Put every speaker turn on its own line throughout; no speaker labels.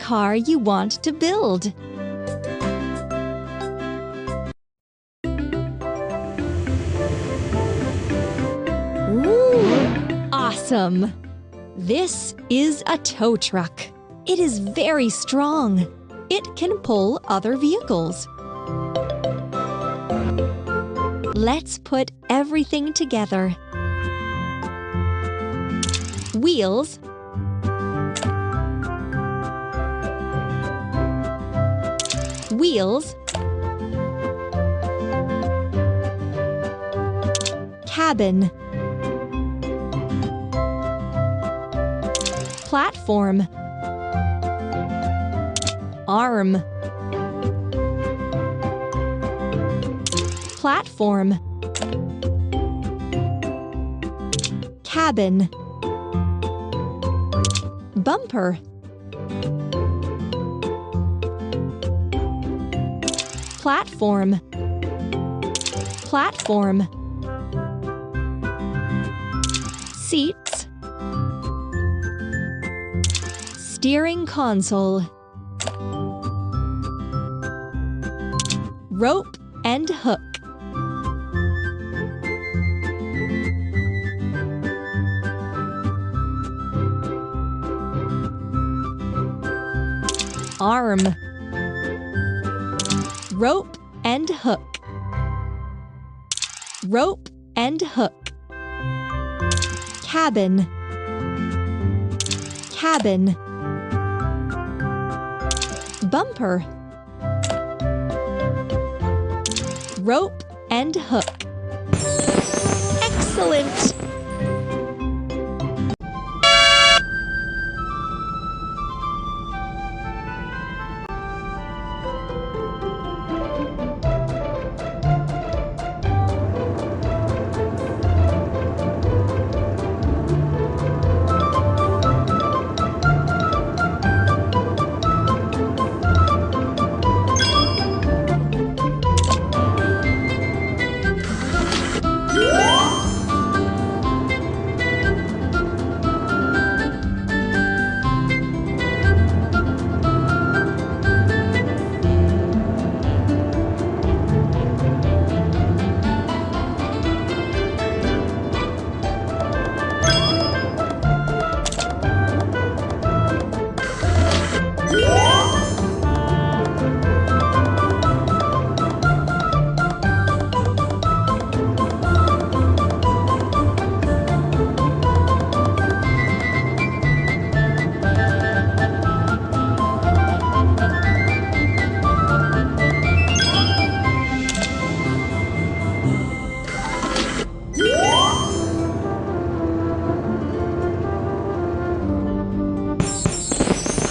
car you want to build. Ooh, awesome! This is a tow truck. It is very strong. It can pull other vehicles. Let's put everything together. Wheels, wheels, cabin, platform, arm, platform, cabin, bumper, platform, platform, seats, steering console, rope and hook, arm, rope and hook, rope and hook, cabin, cabin, bumper, rope and hook. Excellent!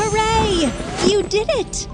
Hooray! You did it!